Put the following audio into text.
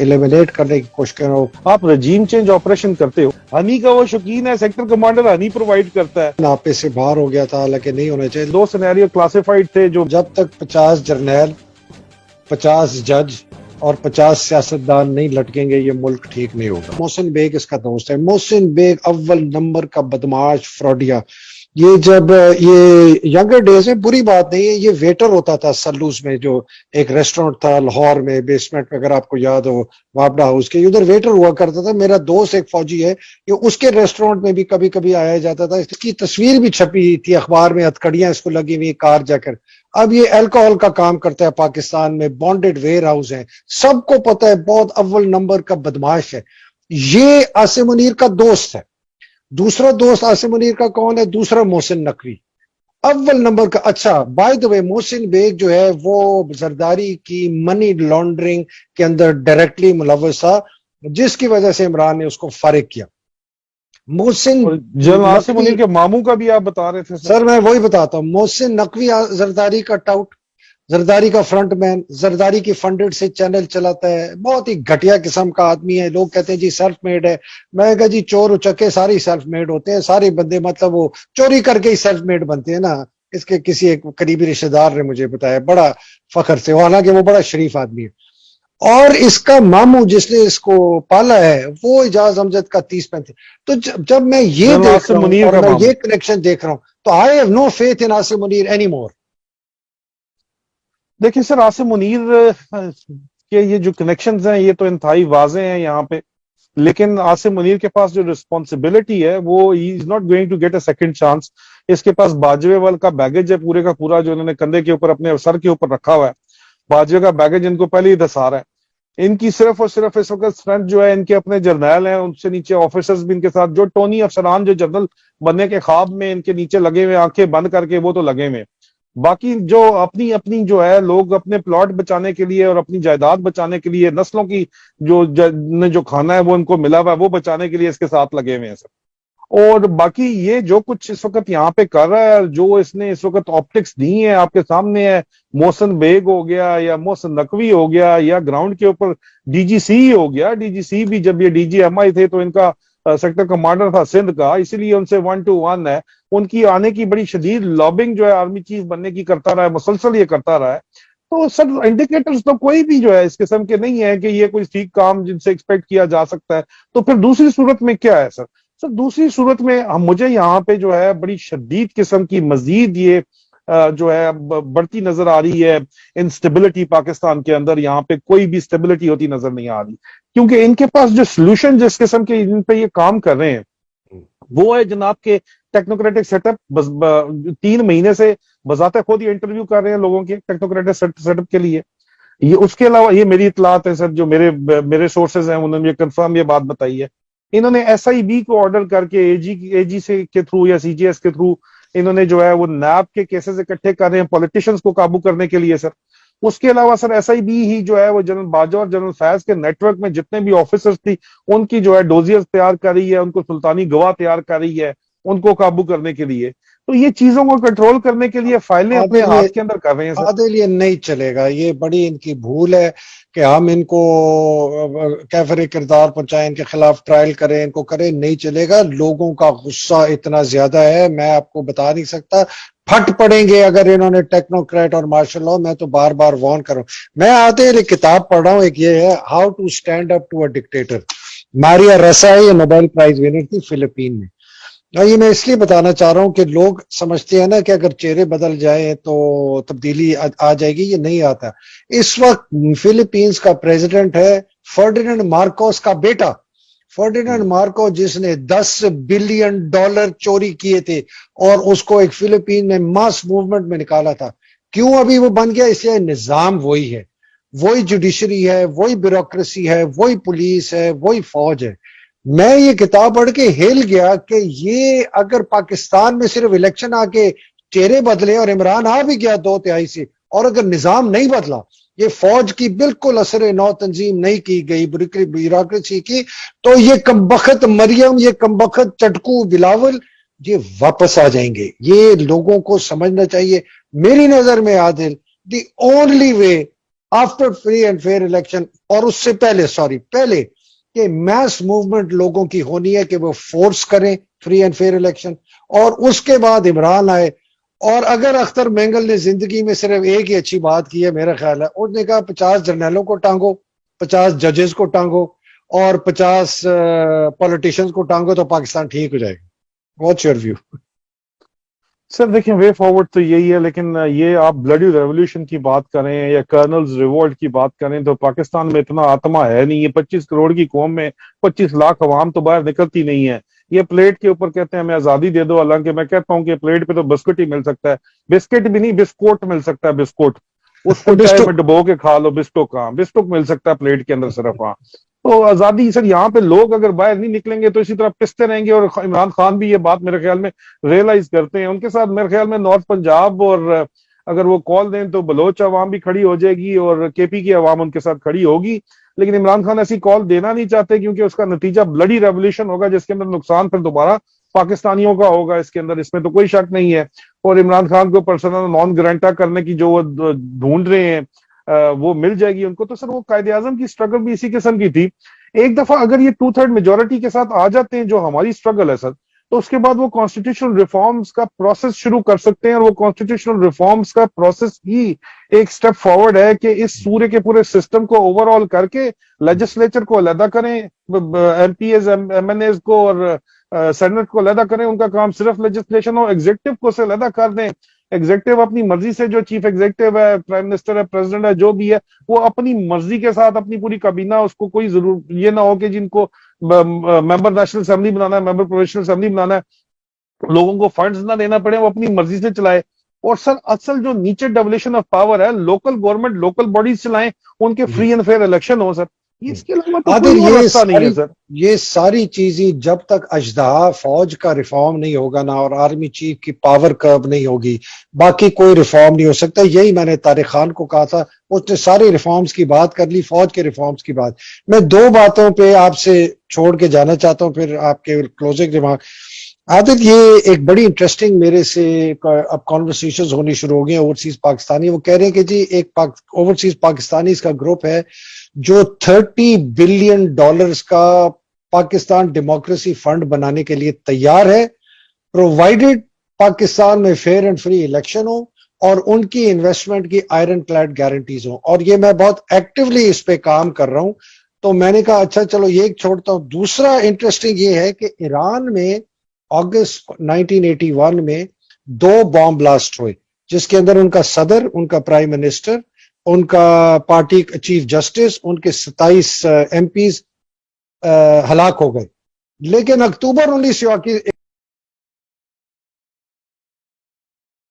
Eliminate करने की कोशिश कर रहा हूँ। आप रजीम चेंज ऑपरेशन करते हो, हनी का वो शौकीन है, सेक्टर कमांडर हनी प्रोवाइड करता है। नापे से बाहर हो गया था, हालांकि नहीं होना चाहिए। दो सिनेरियो क्लासिफाइड थे जो जब तक 50 जर्नैल, 50 जज और 50 सियासतदान नहीं लटकेंगे ये मुल्क ठीक नहीं होगा। मोहसिन बेग इसका दोस्त है। मोहसिन बेग अव्वल नंबर का बदमाश, फ्रॉडिया। ये जब ये यंगर डेज में, बुरी बात नहीं है, ये वेटर होता था सलूस में, जो एक रेस्टोरेंट था लाहौर में बेसमेंट में, अगर आपको याद हो, वापडा हाउस के उधर वेटर हुआ करता था। मेरा दोस्त एक फौजी है, ये उसके रेस्टोरेंट में भी कभी कभी आया जाता था। इसकी तस्वीर भी छपी थी अखबार में, हथकड़ियां इसको लगी हुई कार जाकर। अब ये अल्कोहल का काम करता है पाकिस्तान में, बॉन्डेड वेयर हाउस है, सबको पता है, बहुत अव्वल नंबर का बदमाश है। ये आसिम मुनीर का दोस्त है। दूसरा दोस्त आसिम मुनीर का कौन है? दूसरा मोहसिन नकवी, अव्वल नंबर का। अच्छा, by the way, Mohsin Baig जो है वो जरदारी की मनी लॉन्ड्रिंग के अंदर डायरेक्टली मुलव्वस था, जिसकी वजह से इमरान ने उसको फारिग किया। मोहसिन जनरल आसिम मुनीर के मामू का भी आप बता रहे थे सर, मैं वही बताता हूँ। मोहसिन नकवी जरदारी का टाउट, जरदारी का फ्रंटमैन, जरदारी की फंडेड से चैनल चलाता है, बहुत ही घटिया किस्म का आदमी है। लोग कहते हैं जी सेल्फ मेड है। मैं कहा जी चोर उचक्के सारे सेल्फ मेड होते हैं, सारे बंदे मतलब वो चोरी करके ही सेल्फ मेड बनते हैं ना। इसके किसी एक करीबी रिश्तेदार ने मुझे बताया, बड़ा फख्र से, हालांकि वो बड़ा शरीफ आदमी है। और इसका मामू जिसने इसको पाला है वो इजाज अमजद का 30-35। तो जब मैं ये देख रहा हूँ और मैं ये कनेक्शन देख रहा हूँ, तो I have no faith in Asim Munir any more. देखिए सर, आसिम मुनीर के ये जो कनेक्शंस हैं ये तो इंतहाई वाजे हैं यहाँ पे, लेकिन आसिम मुनीर के पास जो रिस्पॉन्सिबिलिटी है वो he is not going to get a second chance. इसके पास बाजवे का बैगेज है पूरे का पूरा, जो इन्होंने कंधे के ऊपर अपने सर के ऊपर रखा हुआ है। बाजवे का बैगेज इनको पहले ही धसा रहा है। इनकी सिर्फ और सिर्फ इस वक्त स्ट्रेंथ जो है इनके अपने जर्नैल हैं, उनसे नीचे ऑफिसर्स भी इनके साथ, जो टोनी अफसरान जो जनरल बनने के ख्वाब में इनके नीचे लगे हुए, आंखें बंद करके, वो तो लगे हुए। बाकी जो अपनी अपनी जो है, लोग अपने प्लॉट बचाने के लिए और अपनी जायदाद बचाने के लिए, नस्लों की जो खाना है वो इनको मिला हुआ है, वो बचाने के लिए इसके साथ लगे हुए हैं सर। और बाकी ये जो कुछ इस वक्त यहाँ पे कर रहा है, जो इसने इस वक्त ऑप्टिक्स दी है आपके सामने है, मोहसिन बेग हो गया या मोहसिन नकवी हो गया या ग्राउंड के ऊपर डीजीसी हो गया। डीजीसी भी जब ये डीजीएमआई थे तो इनका सेक्टर कमांडर था सिंध का, इसीलिए उनसे 1-to-1 है। उनकी आने की बड़ी शदीद लॉबिंग जो है आर्मी चीफ बनने की करता रहा है, मुसलसल ये करता रहा है। तो सर इंडिकेटर्स तो कोई भी जो है इस किस्म के नहीं है कि ये कोई ठीक काम जिनसे एक्सपेक्ट किया जा सकता है। तो फिर दूसरी सूरत में क्या है सर? सर दूसरी सूरत में हम, मुझे यहाँ पे जो है बड़ी शदीद किस्म की मजीद ये जो है बढ़ती नजर आ रही है इंस्टेबिलिटी पाकिस्तान के अंदर। यहाँ पे कोई भी स्टेबिलिटी होती नजर नहीं आ रही, क्योंकि इनके पास जो सोल्यूशन जिस किस्म के इन पे ये काम कर रहे हैं वो है जनाब के टेक्नोक्रेटिक सेटअप। 3 महीने से बजाते खुद ये इंटरव्यू कर रहे हैं लोगों के टेक्नोक्रेटिक सेटअप के लिए। ये उसके अलावा, ये मेरी इतलात है सर, जो मेरे सोर्सेज हैं उन्होंने ये कंफर्म ये बात बताई है। इन्होंने एसआईबी को ऑर्डर करके एजी से के थ्रू या सीजीएस के थ्रू इन्होंने जो है वो नैब के केसेस इकट्ठे कर रहे हैं पॉलिटिशियंस को काबू करने के लिए सर। उसके अलावा सर एसआईबी ही जो है वो जनरल बाजवा और जनरल फैज के नेटवर्क में जितने भी ऑफिसर्स थी उनकी जो है डोजियर्स तैयार कर रही है, उनको सुल्तानी गवाह तैयार कर रही है उनको काबू करने के लिए। तो ये चीजों को कंट्रोल करने के लिए फाइलें अपने हाथ के अंदर कर रहे हैं सर। आदिल, ये नहीं चलेगा, ये बड़ी इनकी भूल है कि हम इनको कैफरे किरदार पहुंचाएं, इनके खिलाफ ट्रायल करें, इनको करें, नहीं चलेगा। लोगों का गुस्सा इतना ज्यादा है, मैं आपको बता नहीं सकता। फट पड़ेंगे अगर इन्होंने टेक्नोक्रेट और मार्शल लॉ। मैं तो बार बार वार्न कर रहा हूं। मैं आते एक किताब पढ़ रहा हूं, एक ये है how to stand up to a dictator. Maria Ressa है, ये नोबेल प्राइज विनर थी फिलीपीन में। और ये मैं इसलिए बताना चाह रहा हूं कि लोग समझते हैं ना कि अगर चेहरे बदल जाए तो तब्दीली आ जाएगी, ये नहीं आता। इस वक्त फिलीपींस का प्रेसिडेंट है फर्डिनेंड मार्कोस का बेटा, फर्डिनेंड मार्कोस, जिसने $10 बिलियन चोरी किए थे और उसको एक फिलीपीन में मास मूवमेंट में निकाला था। क्यों अभी वो बन गया? इसलिए निजाम वही है, वही जुडिशरी है, वही ब्यूरोक्रेसी है, वही पुलिस है, वही फौज है। मैं ये किताब पढ़ के हिल गया कि ये अगर पाकिस्तान में सिर्फ इलेक्शन आके चेहरे बदले, और इमरान आ भी गया 2/3 से, और अगर निजाम नहीं बदला, ये फौज की बिल्कुल असर नौ तंजीम नहीं की गई, ब्यूरोक्रेसी की, तो ये कमबख्त मरियम, ये कमबख्त चटकू बिलावल, ये वापस आ जाएंगे। ये लोगों को समझना चाहिए। मेरी नजर में Adil, the only way after free and fair election, और उससे पहले कि मैस मूवमेंट लोगों की होनी है कि वो फोर्स करें फ्री एंड फेयर इलेक्शन, और उसके बाद इमरान आए। और अगर अख्तर मेंगल ने जिंदगी में सिर्फ एक ही अच्छी बात की है मेरा ख्याल है, उसने कहा 50 जर्नलों को टांगो, 50 जजेस को टांगो और 50 पॉलिटिशियंस को टांगो तो पाकिस्तान ठीक हो जाएगा। What's your view? सर देखिए, वे फॉरवर्ड तो यही है, लेकिन ये आप ब्लडी रेवोल्यूशन की बात करें या कर्नल्स रिवोल्ट की बात करें तो पाकिस्तान में इतना आत्मा है नहीं। ये 25 करोड़ की कौम में 25 लाख अवाम तो बाहर निकलती नहीं है। ये प्लेट के ऊपर कहते हैं हमें आजादी दे दो, हालांकि मैं कहता हूँ कि प्लेट पे तो बिस्कुट ही मिल सकता है, बिस्किट भी नहीं, बिस्कोट मिल सकता है, बिस्कुट। उसको चाय में डुबो के खा लो, बिस्टोक। हाँ, बिस्टोक मिल सकता है प्लेट के अंदर सिर्फ। हाँ, तो आजादी सर, यहाँ पे लोग अगर बाहर नहीं निकलेंगे तो इसी तरह पिसते रहेंगे। और इमरान खान भी ये बात मेरे ख्याल में रियलाइज करते हैं। उनके साथ मेरे ख्याल में नॉर्थ पंजाब और अगर वो कॉल दें तो बलोच अवाम भी खड़ी हो जाएगी और केपी की अवाम उनके साथ खड़ी होगी। लेकिन इमरान खान ऐसी कॉल देना नहीं चाहते क्योंकि उसका नतीजा ब्लडी रेवोल्यूशन होगा, जिसके अंदर नुकसान फिर दोबारा पाकिस्तानियों का होगा इसके अंदर, इसमें तो कोई शक नहीं है। और इमरान खान को पर्सनल नॉन गारंटर करने की जो वो ढूंढ रहे हैं वो मिल जाएगी उनको। तो सर वो कायदे आजम की स्ट्रगल भी इसी किस्म की थी। एक दफा अगर ये 2/3 मेजोरिटी के साथ आ जाते हैं जो हमारी स्ट्रगल है सर, तो उसके बाद वो कॉन्स्टिट्यूशनल रिफॉर्म्स का प्रोसेस शुरू कर सकते हैं। और वो कॉन्स्टिट्यूशनल रिफॉर्म्स का प्रोसेस ही एक स्टेप फॉरवर्ड है कि इस पूरे के पूरे सिस्टम को ओवरऑल करके लेजिस्लेचर को अलहदा करें, एमपीएस एमएनएस को और सेनेट को अलहदा करें। उनका काम सिर्फ लेजिस्लेशन हो, एग्जीक्यूटिव को से अलहदा कर दें। एग्जीक्यूटिव अपनी मर्जी से, जो चीफ एग्जीक्यूटिव है, प्राइम मिनिस्टर है, प्रेसिडेंट है, जो भी है, वो अपनी मर्जी के साथ अपनी पूरी काबीना, उसको कोई जरूर ये ना हो कि जिनको मेंबर नेशनल असेंबली बनाना है, मेंबर प्रोविंशियल असेंबली बनाना है, लोगों को फंड्स ना देना पड़े, वो अपनी मर्जी से चलाए। और सर असल जो नीचे डेवोल्यूशन ऑफ पावर है, लोकल गवर्नमेंट लोकल बॉडीज चलाएं, उनके फ्री एंड फेयर इलेक्शन हो सर। इसके अलावा तो आदिल, कोई और रास्ता नहीं है सर। ये सारी चीजें जब तक अजदहा फौज का रिफॉर्म नहीं होगा ना, और आर्मी चीफ की पावर कर्व नहीं होगी, बाकी कोई रिफॉर्म नहीं हो सकता। यही मैंने तारिक खान को कहा था, उसने सारी रिफॉर्म्स की बात कर ली, फौज के रिफॉर्म्स की बात। मैं दो बातों पे आपसे छोड़ के जाना चाहता हूं, फिर आपके क्लोजिंग रिमार्क। आदिल, ये एक बड़ी इंटरेस्टिंग मेरे से अब कॉन्वर्सेशंस होनी शुरू हो गई हैं ओवरसीज पाकिस्तानी। वो कह रहे हैं कि जी एक ओवरसीज पाकिस्तानी का ग्रुप है जो $30 बिलियन का पाकिस्तान डेमोक्रेसी फंड बनाने के लिए तैयार है, प्रोवाइडेड पाकिस्तान में फेयर एंड फ्री इलेक्शन हो और उनकी इन्वेस्टमेंट की आयरन क्लैड गारंटीज हो। और ये मैं बहुत एक्टिवली इस पे काम कर रहा हूं। तो मैंने कहा अच्छा चलो ये छोड़ता हूं। दूसरा इंटरेस्टिंग ये है कि ईरान में अगस्त 1981 में 2 बॉम्ब ब्लास्ट हुए, जिसके अंदर उनका सदर, उनका प्राइम मिनिस्टर, उनका पार्टी चीफ जस्टिस, उनके 27 एमपीज हलाक हो गए। लेकिन अक्टूबर